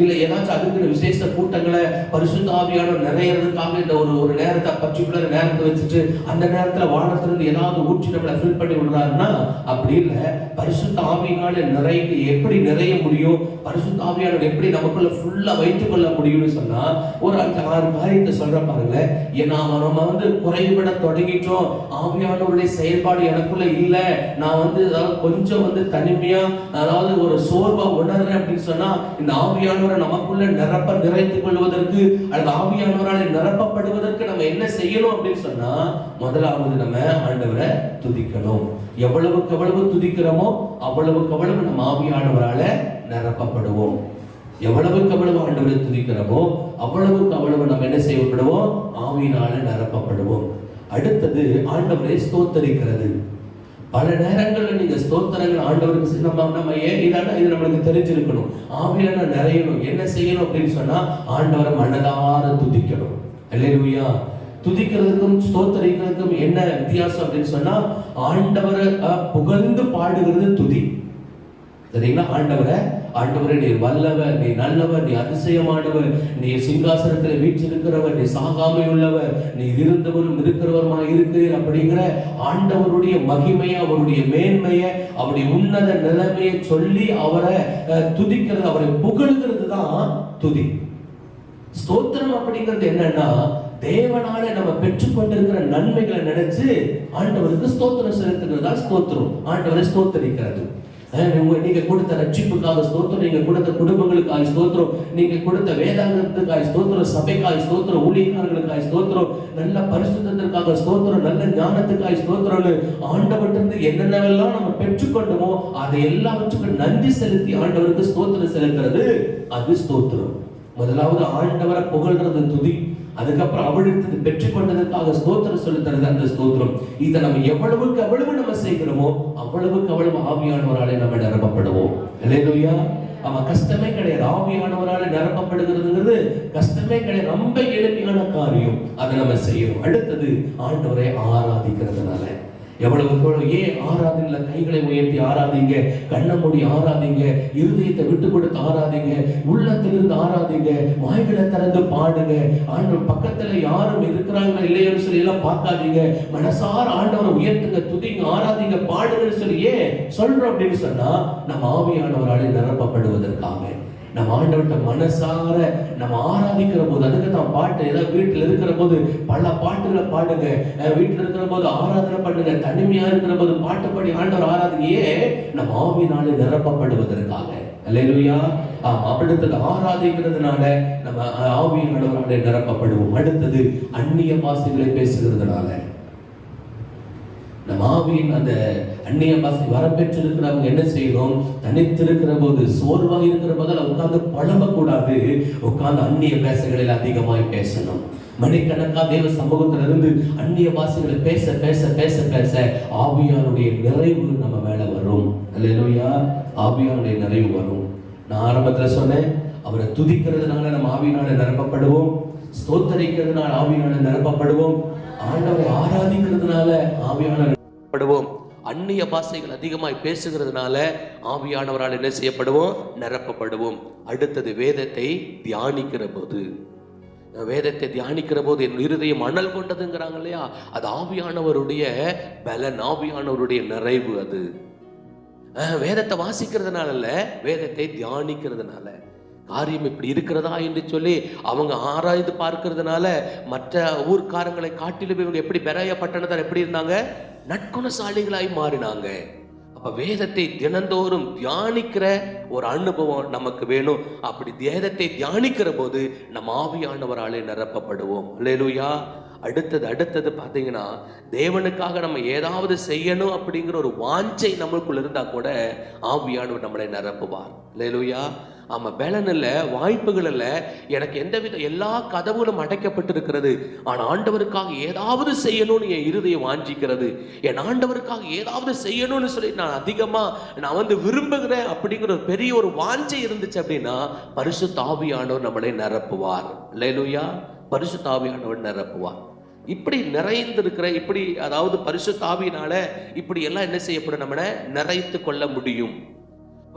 இல்ல ஏதாச்சும் அதுக்கு விசேஷ கூட்டங்களை பரிசுத்த ஆவியானவர் நிறையறதுக்காக இந்த ஒரு நேரத்தை பர்டிகுலர் நேரத்தை வச்சுட்டு அந்த நேரத்துல வானத்திலிருந்து ஏதாவது ஊற்றி நம்மளை ஃபில் பண்ணி விடுறாருன்னா அப்படி இல்லை. பரிசுத்த ஆவியினால நிறைந்து எப்படி நிறைய முடியும், பரிசுத்த ஆவியானவர் எப்படி நமக்குள்ள ஃபுல்லா வைத்துக் கொள்ள முடியும்னு சொன்னா ஒரு 5-6 காரியத்தை சொல்ற பாருங்க. ஏன்னா நம்ம குறைவிட தொடங்கிட்டோம், ஆவியானவருடைய செயல்பாடு எனக்குள்ள இல்ல, நான் கொஞ்சம் தனிமையா அதாவது ஒரு சோர்வா உணர்றேன் அப்படின்னு சொன்னா இந்த ஆவியானவர் நமக்குள்ள நிறைத்துக் கொள்வதற்கு அல்லது ஆவியானவரால் நிரப்பப்படுவதற்கு நம்ம என்ன செய்யணும் அப்படின்னு சொன்னா முதலாவது நம்ம ஆண்டவரை துதிக்கணும். எவ்வளவுக்கு எவ்வளவு துதிக்கிறோமோ அவ்வளவுக்கு அவ்வளவு நம்ம ஆவியானவரால நிரப்பப்படுவோம். எவ்வளவுக்கு எவ்வளவு ஆண்டவரை துதிக்கிறோமோ அவ்வளவுக்கு அவ்வளவு நம்ம என்ன செய்யப்படுவோம், ஆவியினால நிரப்பப்படுவோம். அடுத்தது ஆண்டவரை ஸ்தோத்தரிக்கிறது. பல நேரங்களில் நீங்க ஸ்தோத்திரங்கள் ஆண்டவருக்கு நம்ம ஏன் இது நம்மளுக்கு தெரிஞ்சிருக்கணும். ஆவியில நிறையணும், என்ன செய்யணும் அப்படின்னு சொன்னா ஆண்டவரை மனதார துதிக்கணும். அல்லேலூயா. துதிக்கிறதுக்கும் ஸ்தோத்தரிக்கிறதுக்கும் என்ன வித்தியாசம் அப்படின்னு சொன்னா ஆண்டவரை புகழ்ந்து பாடுகிறது துதி. சரிங்களா? ஆண்டவரே நீர் வல்லவர், நீ நல்லவர், நீ அதிசயமானவர், நீ சிங்காசனத்தில் வீற்றிருக்கிறவர், நீ சாகாமை உள்ளவர், நீ இருந்தவரும் இருக்கிறவருமா இருக்கிறீர் அப்படிங்கிற ஆண்டவருடைய மகிமையை, அவருடைய மேன்மையை, அவருடைய உன்னத நிலைமையை சொல்லி அவரை துதிக்கிறது, அவரை புகழ்கிறது தான் துதி. ஸ்தோத்திரம் அப்படிங்கிறது என்னன்னா தேவனால நம்ம பெற்றுக்கொண்டிருக்கிற நன்மைகளை நினைச்சு ஆண்டவருக்கு ஸ்தோத்திரம் செலுத்துகிறதா ஸ்தோத்திரம். ஆண்டவரை ஸ்தோத்தரிக்கிறது. நீங்க கொடுத்த ரட்சிப்புக்காக ஸ்தோத்திரம், நீங்க கொடுத்த குடும்பங்களுக்காக ஸ்தோத்திரம், நீங்க கொடுத்த வேதாந்தத்துக்காக ஸ்தோத்திரம், சபைக்காக ஸ்தோத்திரம், ஊழியக்காரர்களுக்காக ஸ்தோத்திரம், நல்ல பரிசுத்தத்திற்காக ஸ்தோத்திரம், நல்ல ஞானத்துக்காக ஸ்தோத்திரம்னு ஆண்டவற்றிலிருந்து என்னென்னவெல்லாம் நம்ம பெற்றுக்கொண்டோமோ அதை எல்லாவற்றுக்கும் நன்றி செலுத்தி ஆண்டவருக்கு ஸ்தோத்திரம் செலுத்துறது அது ஸ்தோத்திரம். முதலாவது ஆண்டவரை புகழ்றது துதி. அதுக்கப்புறம் அவளுக்கு பெற்றுக்கொண்டதற்காக ஸ்தோத்திரம் செலுத்துறது அந்த ஸ்தோத்திரம். இதை நம்ம எவ்வளவுக்கு எவ்வளவு நம்ம செய்கிறோமோ அவ்வளவுக்கு அவ்வளவு ஆவியானவராலே நம்ம நிரப்பப்படுவோம். அல்லேலூயா. அவன் கஷ்டமே கிடையாது. ஆவியானவரால நிரப்பப்படுகிறதுங்கிறது கஷ்டமே கிடையாது, ரொம்ப எளிமையான காரியம். அதை நம்ம செய்யணும். அடுத்தது ஆண்டவரை ஆராதிக்கிறதுனால எவ்வளவு ஏன் ஆராதனையில கைகளை உயர்த்தி ஆராதிங்க, கண்ண மூடி ஆராதிங்க, இருதயத்தை விட்டு கொடுத்து ஆராதிங்க, உள்ளத்திலிருந்து ஆராதிங்க, வாய்களை திறந்து பாடுங்க. ஆண்டவர் பக்கத்துல யாரும் இருக்கிறாங்க இல்லையோன்னு சொல்லி எல்லாம் பார்க்காதீங்க. மனசார ஆண்டவரை உயர்த்துங்க, துதிங்க, ஆராதிங்க, பாடுங்கன்னு சொல்லி ஏன் சொல்றோம் அப்படின்னு சொன்னா நம்ம ஆவியானவராலே நிரப்பப்படுவதற்காக. நம்ம ஆண்டவர்கிட்ட மனசார நம்ம ஆராதிக்கிற போது, அதுக்கு தான் பாட்டு. ஏதாவது வீட்டில் இருக்கிற போது பல பாட்டுகளை பாடுங்க, வீட்டில் இருக்கிற போது ஆராதனை பண்ணுங்க, தனிமையா இருக்கிற போது பாட்டு பாடி ஆண்டவர் ஆராதனையே நம்ம ஆவியினாலே நிரப்பப்படுவதற்காக. அல்லேலூயா. அடுத்தது ஆராதிக்கிறதுனால நம்ம ஆவியானவராலே நிரப்பப்படுவோம். அடுத்தது அந்நிய பாஷைகளை பேசுகிறதுனால நம்ம ஆவியின் அந்த அந்நிய பாஷை வரப்பெற்றிருக்கிறவங்க என்ன செய்யணும், தனித்திருக்கிற போது சோர்வாக இருக்கிற போதில் உட்கார்ந்து பழம்பக்கூடாது, உட்கார்ந்து அந்நிய பாஷைகளில் அதிகமாய் பேசணும். மணிக்கணக்கா தேவ சமூகத்துல இருந்து அந்நிய பாஷைகளை பேச பேச பேச பேச ஆவியானுடைய நிறைவு நம்ம மேல வரும். அல்லேலூயா. ஆவியானுடைய நிறைவு வரும். நான் ஆரம்பத்துல சொன்னேன், அவரை துதிக்கிறதுனால நம்ம ஆவியினால நிரப்பப்படுவோம், ஸ்தோத்தரிக்கிறதுனால ஆவியினால நிரப்பப்படுவோம், ஆண்டவரை ஆராதிக்கிறதுனால ஆவியானவர் நிரப்பப்படுவோம், அந்நிய பாஷைகள் அதிகமாய் பேசுகிறதுனால ஆவியானவரால் என்ன செய்யப்படுவோம், நிரப்பப்படுவோம். அடுத்தது வேதத்தை தியானிக்கிற போது, வேதத்தை தியானிக்கிற போது என் இருதயம் அனல் கொண்டதுங்கிறாங்க இல்லையா, அது ஆவியானவருடைய பலன், ஆவியானவருடைய நிறைவு. அது வேதத்தை வாசிக்கிறதுனால இல்ல, வேதத்தை தியானிக்கிறதுனால. காரியம் இப்படி இருக்கிறதா என்று சொல்லி அவங்க ஆராய்ந்து பார்க்கிறதுனால மற்ற ஊர்க்காரங்களை காட்டிலும் இவங்க எப்படி பெராயா பட்டணத்தார் எப்படி இருந்தாங்க, நற்குணசாலிகளாய் மாறினாங்க. அப்ப வேதத்தை தினந்தோறும் தியானிக்கிற ஒரு அனுபவம் நமக்கு வேணும். அப்படி வேதத்தை தியானிக்கிற போது நம்ம ஆவியானவராலே நிரப்பப்படுவோம். அல்லேலூயா. அடுத்தது பார்த்தீங்கன்னா, தேவனுக்காக நம்ம ஏதாவது செய்யணும் அப்படிங்கிற ஒரு வாஞ்சை நம்மளுக்குள்ள இருந்தா கூட ஆவியானவர் நம்மளை நிரப்புவார். அல்லேலூயா.
ஆமா, பலன் இல்ல, வாய்ப்புகள் இல்ல, எனக்கு எந்தவித எல்லா கதவுகளும் அடைக்கப்பட்டிருக்கிறது. ஆனா ஆண்டவருக்காக ஏதாவது செய்யணும்னு என் இருதயம் வாஞ்சிக்கிறது. என் ஆண்டவருக்காக ஏதாவது செய்யணும்னு சொல்லி நான் அதிகமா விரும்புகிறேன் அப்படிங்கிற ஒரு பெரிய ஒரு வாஞ்சை இருந்துச்சு அப்படின்னா பரிசுத்த ஆவியானவர் நம்மளை நிரப்புவார். அல்லேலூயா. பரிசுத்த ஆவியானவர் நிரப்புவார். இப்படி நிறைந்திருக்கிற, இப்படி அதாவது பரிசுத்த ஆவியினால இப்படி எல்லாம் என்ன செய்யப்படும், நம்மளை நிறைத்து கொள்ள முடியும்.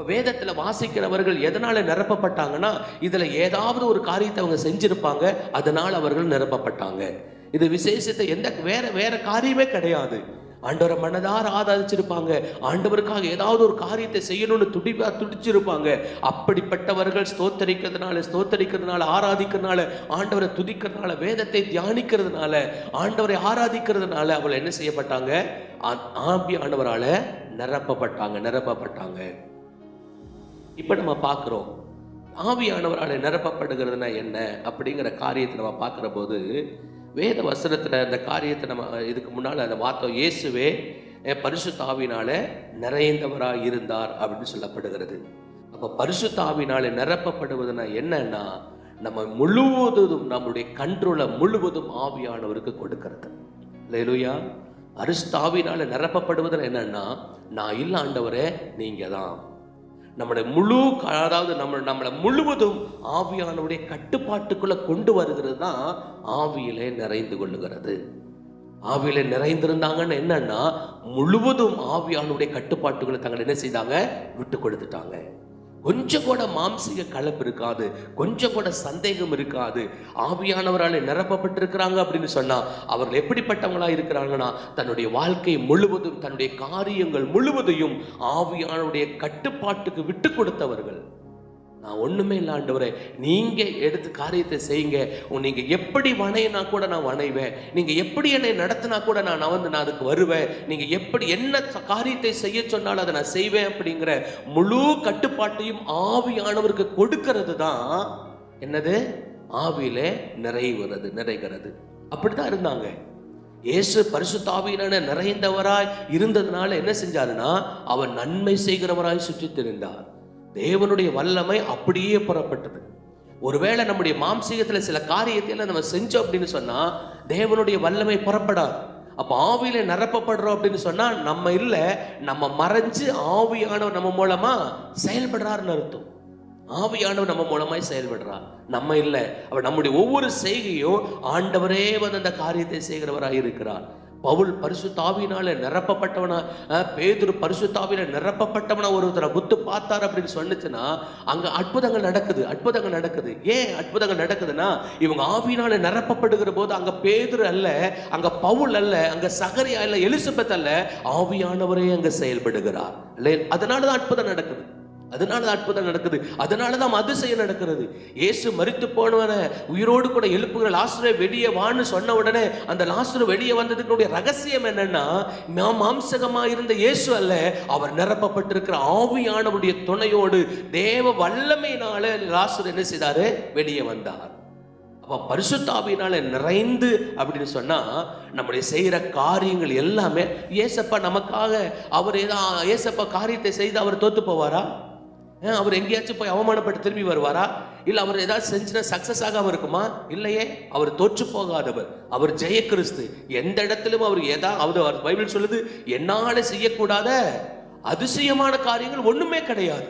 வேதத்துல வாசிக்கிறவர்கள் எதனால நிரப்பப்பட்டாங்கன்னா, இதுல ஏதாவது ஒரு காரியத்தை அவங்க செஞ்சிருப்பாங்க, அதனால் அவர்கள் நிரப்பப்பட்டாங்க. இது விசேஷத்தை எந்த வேற காரியமே கிடையாது. ஆண்டவரை மனதார ஆராதிச்சிருப்பாங்க, ஆண்டவருக்காக ஏதாவது ஒரு காரியத்தை செய்யணும்னு துடிச்சிருப்பாங்க. அப்படிப்பட்டவர்கள் ஸ்தோத்தரிக்கிறதுனால, ஆராதிக்கிறதுனால, ஆண்டவரை துதிக்கிறதுனால, வேதத்தை தியானிக்கிறதுனால, ஆண்டவரை ஆராதிக்கிறதுனால அவள் என்ன செய்யப்பட்டாங்க, ஆவியானவரால நிரப்பப்பட்டாங்க. இப்ப நம்ம பார்க்கிறோம், ஆவியானவரால நிரப்பப்படுகிறதுனா என்ன அப்படிங்கிற காரியத்தை நம்ம பார்க்கிற போது வேத வசனத்துல அந்த காரியத்தை நம்ம இதுக்கு முன்னால் அந்த வார்த்தை, இயேசுவே பரிசுத்த ஆவியினால நிறைந்தவராய் இருந்தார் அப்படின்னு சொல்லப்படுகிறது. அப்ப பரிசுத்த ஆவியினால நிரப்பப்படுவதுனா என்னன்னா, நம்ம முழுவதும் நம்முடைய கண்ட்ரோலை முழுவதும் ஆவியானவருக்கு கொடுக்கிறது. அல்லேலூயா. பரிசுத்த ஆவியினால நிரப்பப்படுவதுனா என்னன்னா, நான் இல்ல ஆண்டவரே, நீங்க தான். நம்முடைய நம்மளை முழுவதும் ஆவியானவருடைய கட்டுப்பாட்டுக்குள்ள கொண்டு வருகிறது தான் ஆவியிலே நிறைந்து கொள்ளுகிறது. ஆவியில நிறைந்திருந்தாங்கன்னு என்னன்னா, முழுவதும் ஆவியானவருடைய கட்டுப்பாட்டுக்குள்ள தங்களை என்ன செய்தாங்க, விட்டு கொடுத்துட்டாங்க. கொஞ்சம் கூட மாம்சீக கலப்பு இருக்காது, கொஞ்சம் கூட சந்தேகம் இருக்காது. ஆவியானவரால் நிரப்பப்பட்டிருக்கிறாங்க அப்படின்னு சொன்னா அவர்கள் எப்படிப்பட்டவங்களா இருக்கிறாங்கன்னா, தன்னுடைய வாழ்க்கை முழுவதும், தன்னுடைய காரியங்கள் முழுவதையும் ஆவியானவருடைய கட்டுப்பாட்டுக்கு விட்டு கொடுத்தவர்கள். நான் ஒண்ணுமே இல்லை ஆண்டவரே, நீங்க எடுத்து காரியத்தை செய்யுங்க, நீங்க எப்படி வணையினா கூட நான் வணைவேன், நீங்க எப்படி என்னை நடத்தினா கூட நான் அதுக்கு வருவேன், நீங்க எப்படி என்ன காரியத்தை செய்ய சொன்னாலும் அதை நான் செய்வேன் அப்படிங்கிற முழு கட்டுப்பாட்டையும் ஆவியானவருக்கு கொடுக்கிறது தான் என்னது, ஆவியிலே நிறைகிறது. அப்படித்தான் இருந்தாங்க. இயேசு பரிசுத்த ஆவியினால நிறைந்தவராய் இருந்ததுனால என்ன செஞ்சாருன்னா, அவர் நன்மை செய்கிறவராய் சுற்றித் திரிந்தார். தேவனுடைய வல்லமை அப்படியே புறப்பட்டது. ஒருவேளை நம்முடைய மாம்சீகத்துல சில காரியத்தை நம்ம செஞ்சோம் அப்படின்னு சொன்னா தேவனுடைய வல்லமை புறப்படாது. அப்ப ஆவியில நிரப்பப்படுறோம் அப்படின்னு சொன்னா நம்ம இல்ல, நம்ம மறைஞ்சு ஆவியானவர் நம்ம மூலமா செயல்படுறாருன்னு அர்த்தம். ஆவியானவர் நம்ம மூலமாய் செயல்படுறார், நம்ம இல்ல. அவர் நம்முடைய ஒவ்வொரு செய்கையும் ஆண்டவரே அந்த காரியத்தை செய்கிறவராய் இருக்கிறார். பவுல் பரிசுத்த ஆவியினால நிரப்பப்பட்டவனா, பேதுரு பரிசுத்த ஆவியினால நிரப்பப்பட்டவனா ஒருத்தரை புத்து பார்த்தார் அப்படின்னு சொன்னுச்சுன்னா அங்க அற்புதங்கள் நடக்குது. ஏன் அற்புதங்கள் நடக்குதுன்னா, இவங்க ஆவியினால நிரப்பப்படுகிற போது அங்க பேதுரு அல்ல, அங்க பவுல் அல்ல, அங்க சகரியா அல்ல, எலிசபெத் அல்ல, ஆவியானவரே அங்க செயல்படுகிறார். அதனாலதான் அற்புதம் நடக்குது. அதனாலதான் அதிசயம் நடக்கிறது. இயேசு மரித்து போனவன உயிரோடு கூட எழுப்புகிற லாசரு வெளியே வான்னு சொன்ன உடனே அந்த லாசரு வெளியே வந்ததுக்கு ரகசியம் என்னன்னா, மாம்சகமா இருந்த இயேசு அல்ல, அவர் நிரப்பப்பட்டிருக்கிற ஆவியானவருடைய துணையோடு தேவ வல்லமையினால லாசரு என்ன செய்தாரு, வெளியே வந்தார். அப்ப பரிசுத்த ஆவியினால நிறைந்து அப்படின்னு சொன்னா நம்முடைய செய்யற காரியங்கள் எல்லாமே, ஏசப்பா நமக்காக அவர் ஏசப்பா காரியத்தை செய்து அவர் தோத்து போவாரா? அவர் எங்கேயாச்சும் போய் அவமானப்பட்டு திரும்பி வருவாரா? இல்ல அவர் ஏதாவது செஞ்சுனா சக்சஸ் ஆகாம இருக்குமா? இல்லையே, அவர் தோற்று போகாதவர், அவர் ஜெய கிறிஸ்து. எந்த இடத்திலும் அவர் பைபிள் சொல்லுது, என்னால செய்யக்கூடாத அதிசயமான காரியங்கள் ஒண்ணுமே கிடையாது.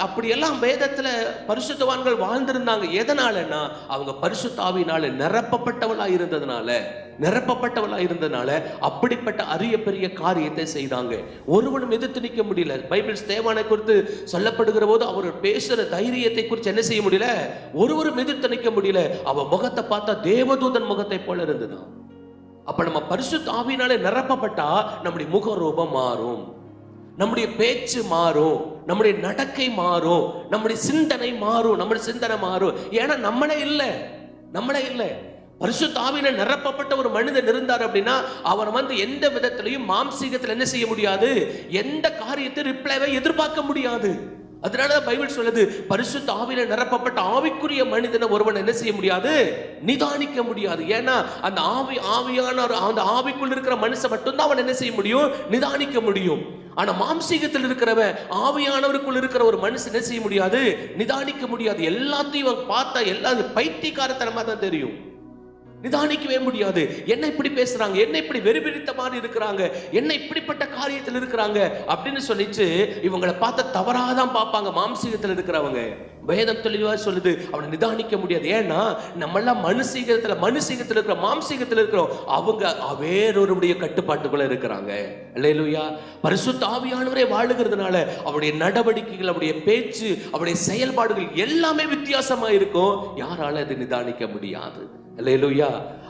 அப்படியெல்லாம் வேதத்துல பரிசுத்தவான்கள் வாழ்ந்திருந்தாங்க. எதனாலன்னா, அவங்க பரிசுத்த ஆவியினால நிரப்பப்பட்டவளா இருந்ததுனால அப்படிப்பட்ட அரிய பெரிய காரியத்தை செய்தாங்க. ஒருவனும் எதிர்த்து நிற்க முடியல. பைபிள் ஸ்தேவானை குறித்து சொல்லப்படுகிற போது அவர் பேசுற தைரியத்தை குறித்து என்ன செய்ய முடியல, ஒருவரும் எதிர்த்து நிற்க முடியல. அவ முகத்தை பார்த்தா தேவதூதன் முகத்தை போல இருந்ததுதான். அப்ப நம்ம பரிசுத்த ஆவியினால நிரப்பப்பட்டா நம்முடைய முக ரூபம் மாறும், நம்முடைய பேச்சு மாறும், நம்முடைய நடக்கை மாறும், நம்முடைய சிந்தனை மாறும். ஏன்னா நம்மளே இல்லை. பரிசுத்த ஆவியினால நிரப்பப்பட்ட ஒரு மனிதன் இருந்தார் அப்படின்னா அவர் எந்த விதத்திலையும் மாம்சீகத்தில் என்ன செய்ய முடியாது, எந்த காரியத்தை ரிப்ளைவை எதிர்பார்க்க முடியாது. அதனாலதான் பைபிள் சொல்லுது, பரிசுத்த ஆவியினால நிரப்பப்பட்ட ஆவிக்குரிய மனிதனை ஒருவன் என்ன செய்ய முடியாது, நிதானிக்க முடியாது. ஏன்னா அந்த ஆவியான அந்த ஆவிக்குள் இருக்கிற மனுஷன் மட்டும்தான் அவன் என்ன செய்ய முடியும், நிதானிக்க முடியும். ஆனா மாம்சீகத்தில் இருக்கிறவன், ஆவியானவருக்குள் இருக்கிற ஒரு மனுஷன் என்ன செய்ய முடியாது? நிதானிக்க முடியாது. எல்லாத்தையும் பார்த்தா எல்லாம் பைத்தியக்காரத்தனமா தான் தெரியும். நிதானிக்கவே முடியாது. என்ன இப்படி பேசுறாங்க, என்ன இப்படி வெறிபிடித்த மாதிரி இருக்கிறாங்க, என்ன இப்படிப்பட்ட காரியத்தில் இருக்கிறாங்க அப்படின்னு சொல்லிட்டு இவங்களை பார்த்த தவறாதான் பார்ப்பாங்க மாம்சீகத்தில் இருக்கிறவங்க. வேதம் தெளிவா சொல்லுது, அவனை நிதானிக்க முடியாது. ஏன்னா நம்ம எல்லாம் மனுஷீகத்தில் இருக்கிற மாம்சீகத்தில் இருக்கிறோம். அவங்க வேறொருடைய கட்டுப்பாட்டுக்குள்ள இருக்கிறாங்க. அல்லேலூயா. பரிசுத்த ஆவியானவரே வாழுகிறதுனால அவருடைய நடவடிக்கைகள், அவருடைய பேச்சு, அவருடைய செயல்பாடுகள் எல்லாமே வித்தியாசமா இருக்கும். யாரால அதை நிதானிக்க முடியாது. அல்லேலூயா.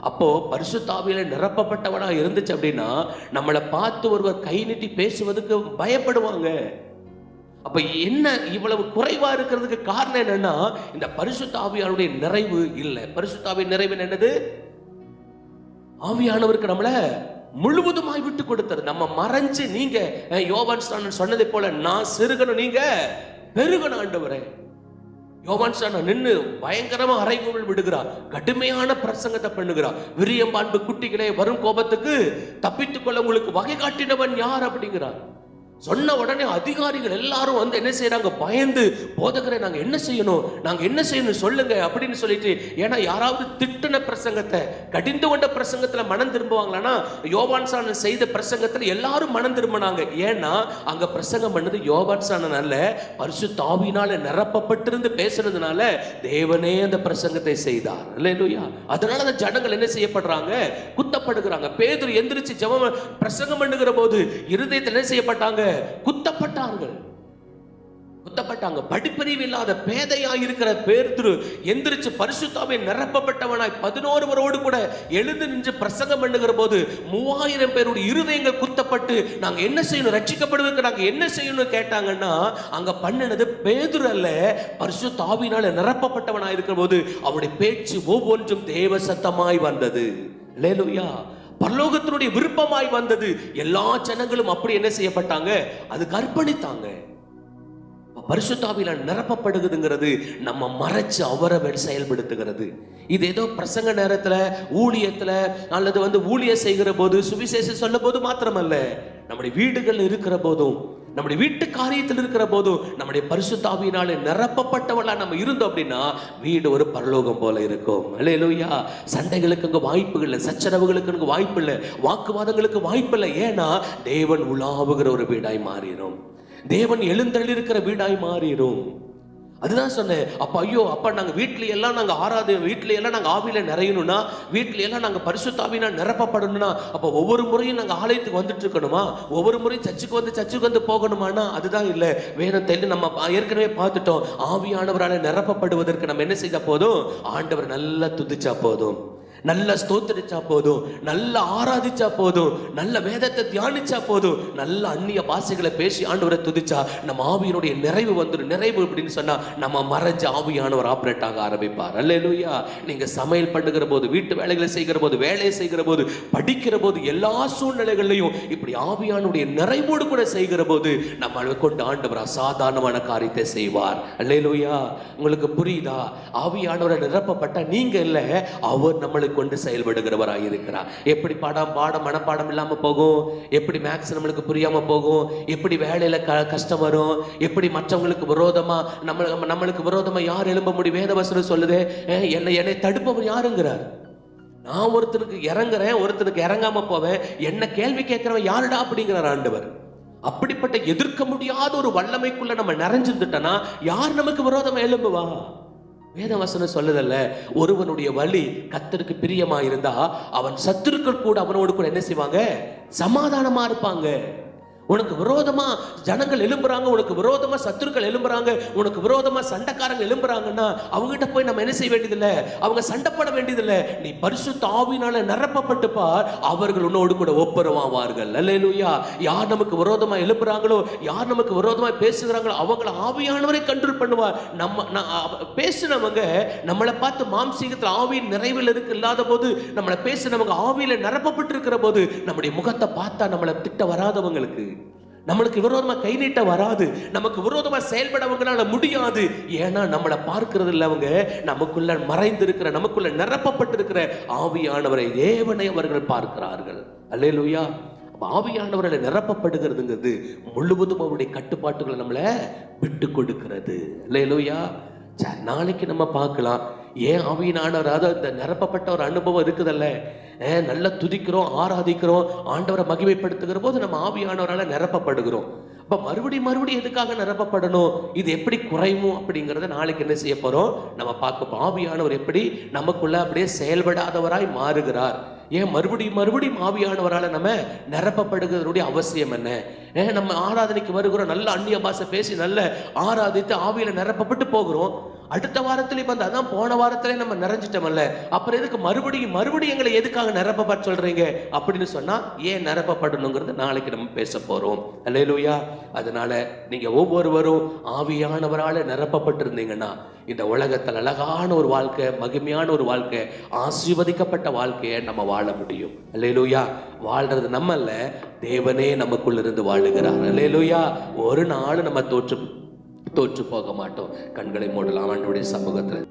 அப்போ பரிசுத்த ஆவியில நிரப்பப்பட்டவனா இருந்துச்சு அப்படின்னா நம்மளை பார்த்து ஒருவர் கை நீட்டி பேசுவதற்கு பயப்படுவாங்க. அப்ப என்ன இவ்வளவு குறைவா இருக்கிறதுக்கு காரணம் என்னன்னா, இந்த பரிசுத்த ஆவியானுடைய நிறைவு இல்லை. பரிசுத்த ஆவியின் நிறைவு என்னது? ஆவியானவருக்கு நம்மள முழுவதுமாய் விட்டு கொடுத்தது. நம்ம மறைஞ்சு, நீங்க யோவான் சொன்னதை போல நான் சிறுகணும், நீங்க பெருகணும் ஆண்டவரே. யோவான் நின்னு பயங்கரமா அறைகூவல் விடுகிறார், கடுமையான பிரசங்கத்தை பண்ணுகிறார். விரியம்பான்பு குட்டிகளே, வரும் கோபத்துக்கு தப்பித்துக் கொள்ள உங்களுக்கு வகை காட்டினவன் யார் அப்படிங்கிறார். சொன்ன உடனே அதிகாரிகள் எல்லாரும் வந்து என்ன செய்யறாங்க? பயந்து, போதகரை நாங்க என்ன செய்யணும் சொல்லுங்க அப்படின்னு சொல்லிட்டு. ஏன்னா யாராவது திட்டின பிரசங்கத்தை, கடிந்து கொண்ட பிரசங்கத்துல மனம் திரும்புவாங்களான்னா, யோவான் சாணன் செய்த பிரசங்கத்துல எல்லாரும் மனம் திரும்பினாங்க. ஏன்னா அங்க பிரசங்கம் பண்ணது யோவான் சாணன் அல்ல, பரிசுத்த ஆவியினால நிரப்பப்பட்டிருந்து பேசுறதுனால தேவனே அந்த பிரசங்கத்தை செய்தார். அல்லேலூயா. அதனால அந்த ஜனங்கள் என்ன செய்யப்படுறாங்க? குத்தப்படுகிறாங்க. பேதுரு எந்திரிச்சு ஜெபம் பிரசங்கம் பண்ணுகிற போது இருதயத்தில் என்ன செய்யப்பட்டாங்க? குத்தப்பட்டாங்க. படிப்பறிவு இல்லாத பேதையா இருக்கிற பேதுரு எந்திரிச்சு பரிசுத்த ஆவியால் நிரப்பப்பட்டவனாய் 11 பேரோடு கூட எழுந்து நின்று பிரசங்கம் பண்ணுகிற போது 3000 பேருடைய இருதயங்கள் குத்தப்பட்டு, நாங்க என்ன செய்யணும், ரட்சிக்கப்படுவதற்கு நாங்க என்ன செய்யணும் கேட்டாங்கன்னா, அங்க பண்ணினது பேதுரு அல்ல, பரிசுத்த ஆவியினால நிரப்பப்பட்டவனாய் இருக்கிற போது அவருடைய பேச்சு ஒவ்வொன்றும் தேவ சத்தமாய் வந்தது. அல்லேலூயா. பரலோகத்தினுடைய விருப்பமாய் வந்தது. எல்லா ஜனங்களும் அப்படி என்ன செய்யப்பட்டாங்க? அதுக்கு அர்ப்பணித்தாங்க. பரிசுத்த ஆவியால் நிரப்பப்படுகிறதுங்கிறது நம்ம மறைச்சு அவரை செயல்படுத்துகிறது. இது ஏதோ பிரசங்க நேரத்துல, ஊழியத்துல, அல்லது ஊழிய செய்கிற போது, சுவிசேஷம் சொல்லும் போது மாத்திரமல்ல, நம்முடைய வீடுகள் இருக்கிற போதும், நம்முடைய வீட்டு காரியத்தில் இருக்கிற போதும் நம்முடைய பரிசுத்த ஆவியினாலே நிரப்பப்பட்டவளா நம்ம இருந்தோம் அப்படின்னா வீடு ஒரு பரலோகம் போல இருக்கும். அல்லேலூயா. சண்டைகளுக்கு அங்க வாய்ப்பு இல்லை, சச்சரவுகளுக்கு அங்க வாய்ப்பு இல்லை, வாக்குவாதங்களுக்கு வாய்ப்பு இல்லை. ஏன்னா தேவன் உலாவுகிற ஒரு வீடாய் மாறிடும், தேவன் எழுந்தருளி இருக்கிற வீடாய் மாறிடும். அதுதான் சொன்னேன். அப்ப நாங்க வீட்ல எல்லாம் நாங்க ஆவியில நிறையணும்னா, வீட்ல எல்லாம் நாங்க பரிசுத்த ஆவியினால் நிரப்பப்படணும்னா, அப்ப ஒவ்வொரு முறையும் நாங்க ஆலயத்துக்கு வந்துட்டு இருக்கணுமா? ஒவ்வொரு முறையும் சர்ச்சுக்கு வந்து போகணுமானா அதுதான் இல்ல. வேதத்தை நம்ம ஏற்கனவே பார்த்துட்டோம். ஆவியானவரால் நிரப்பப்படுவதற்கு நம்ம என்ன செய்தா போதும்? ஆண்டவர் நல்லா துதிச்சா போதும், நல்ல ஸ்தோத்திரிச்சா போதும், நல்ல ஆராதிச்சா போதும், நல்ல வேதத்தை தியானிச்சா போதும், நல்ல அந்நிய பாஷைகளை பேசி ஆண்டவரை துதிச்சா நம்ம ஆவியினுடைய நிறைவு வந்துடும். நிறைவு அப்படின்னு சொன்னா நம்ம மறைஞ்ச ஆவியானவர் ஆபரேட் ஆக ஆரம்பிப்பார். அல்லேலூயா. நீங்க சமையல் பண்ணுகிற போது, வீட்டு வேலைகளை செய்கிற போது, வேலையை செய்கிற போது, படிக்கிற போது, எல்லா சூழ்நிலைகளையும் இப்படி ஆவியானுடைய நிறைவோடு கூட செய்கிற போது நம்ம கொண்டு ஆண்டவர் அசாதாரணமான காரியத்தை செய்வார். அல்லேலூயா. உங்களுக்கு புரியுதா? ஆவியானவரை நிரப்பப்பட்ட நீங்க இல்ல, அவர் நம்மளுக்கு கொண்டு செயல்படுகிறவராக இருக்கிறார். எப்படி பாடம் மனப்பாடம் இல்லாம போகும், எப்படி மேக்ஸ் நம்மளுக்கு புரியாம போகும், எப்படி வேலையில கஷ்டம் வரும், எப்படி மற்றவங்களுக்கு விரோதமா நம்மளுக்கு விரோதமா யார் எழும்ப முடியும்? வேதவசனம் சொல்லுது, என்னை தடுப்பவர் யாருங்கிறார். நான் ஒருத்தனுக்கு இறங்குறேன், ஒருத்தனுக்கு இறங்காம போவேன், என்ன கேள்வி கேட்கிறவன் யாருடா அப்படிங்கிறார் ஆண்டவர். அப்படிப்பட்ட எதிர்க்க முடியாத ஒரு வல்லமைக்குள்ள நம்ம நிறைஞ்சிருந்துட்டோம்னா யார் நமக்கு விரோதமா எழும்புவா? வேதவசனம் சொல்லுதல்ல, ஒருவனுடைய வழி கர்த்தருக்கு பிரியமா இருந்தா அவன் சத்துருக்கள் கூட அவனோடு கூட என்ன செய்வாங்க? சமாதானமா இருப்பாங்க. உனக்கு விரோதமா ஜனங்கள் எழும்புறாங்க, உனக்கு விரோதமா சத்துருக்கள் எழும்புறாங்க, உனக்கு விரோதமா சண்டைக்காரங்க எழும்புறாங்கன்னா அவங்ககிட்ட போய் நம்ம என்ன செய்ய வேண்டியதில்லை, அவங்க சண்டைப்பட வேண்டியதில்லை. நீ பரிசுத்த ஆவியினால நிரப்பப்பட்டு பார், அவர்கள் உன்னோடு கூட ஒப்புரவாவார்கள். அல்லேலூயா. யார் நமக்கு விரோதமா எழும்புறாங்களோ, யார் நமக்கு விரோதமா பேசுகிறாங்களோ அவங்களை ஆவியானவரை கண்ட்ரோல் பண்ணுவார். பேசினவங்க நம்மளை பார்த்து மாம்சீகத்தில் ஆவியின் நிறைவில் இல்லாத போது, நம்மளை பேசினவங்க ஆவியில நிரப்பப்பட்டு இருக்கிற போது நம்முடைய முகத்தை பார்த்தா நம்மளை திட்ட வராதவங்களுக்கு, நம்மளுக்கு விரோதமா கை நீட்ட வராது, நமக்கு விரோதமா செயல்படவங்களால முடியாது. ஏன்னா நம்மளை பார்க்கிறது இல்லை, அவங்க நமக்குள்ள மறைந்திருக்கிற, நமக்குள்ள நிரப்பப்பட்டிருக்கிற ஆவியானவரை, தேவனை அவர்கள் பார்க்கிறார்கள். அல்லேலூயா. ஆவியானவர்களை நிரப்பப்படுகிறதுங்கிறது முழுவதும் அவருடைய கட்டுப்பாட்டுகளை நம்மளை விட்டு கொடுக்கிறது. அல்லேலூயா. சரி, நாளைக்கு நம்ம பார்க்கலாம் ஏன் ஆவியானவர், அதாவது இந்த நிரப்பப்பட்ட ஒரு அனுபவம் இருக்குதல்ல, நல்லா துதிக்கிறோம், ஆராதிக்கிறோம், ஆண்டவரை மகிமைப்படுத்துகிற போது நம்ம ஆவியானவரால் நிரப்பப்படுகிறோம். அப்ப மறுபடியும் எதுக்காக நிரப்பப்படணும், இது எப்படி குறையும் அப்படிங்கிறத நாளைக்கு என்ன செய்ய போறோம் நம்ம பார்க்க. ஆவியானவர் எப்படி நமக்குள்ள அப்படியே செயல்படாதவராய் மாறுகிறார், ஏன் மறுபடியும் ஆவியானவரால் நம்ம நிரப்பப்படுகிறதுடைய அவசியம் என்ன? நம்ம ஆராதனைக்கு வருகிறோம், நல்ல அந்நிய பாஷை பேசி நல்ல ஆராதித்து ஆவியில நிரப்பப்பட்டு போகிறோம். அடுத்த வாரத்திலே வந்து அதான் போன வாரத்திலே நம்ம நிறைஞ்சிட்டோம்ல, அப்புறம் எதுக்கு மறுபடியும் எங்களை எதுக்காக நிரப்பப்பட சொல்றீங்க அப்படின்னு சொன்னா, ஏன் நிரப்பப்படணுங்கிறது நாளைக்கு நம்ம பேச போறோம். அல்லேலூயா. அதனால நீங்க ஒவ்வொருவரும் ஆவியானவரால நிரப்பப்பட்டிருந்தீங்கன்னா இந்த உலகத்தில் அழகான ஒரு வாழ்க்கை, மகிமையான ஒரு வாழ்க்கை, ஆசீர்வதிக்கப்பட்ட வாழ்க்கையை நம்ம வாழ முடியும். அல்லேலூயா. வாழ்றது நம்ம அல்ல, தேவனே நமக்குள்ள இருந்து வாழுகிறார். அல்லேலூயா. ஒரு நாள் நம்ம தோற்று போக மாட்டோம். கண்களை மூடலாம் ஆண்டவருடைய சமூகத்தில்.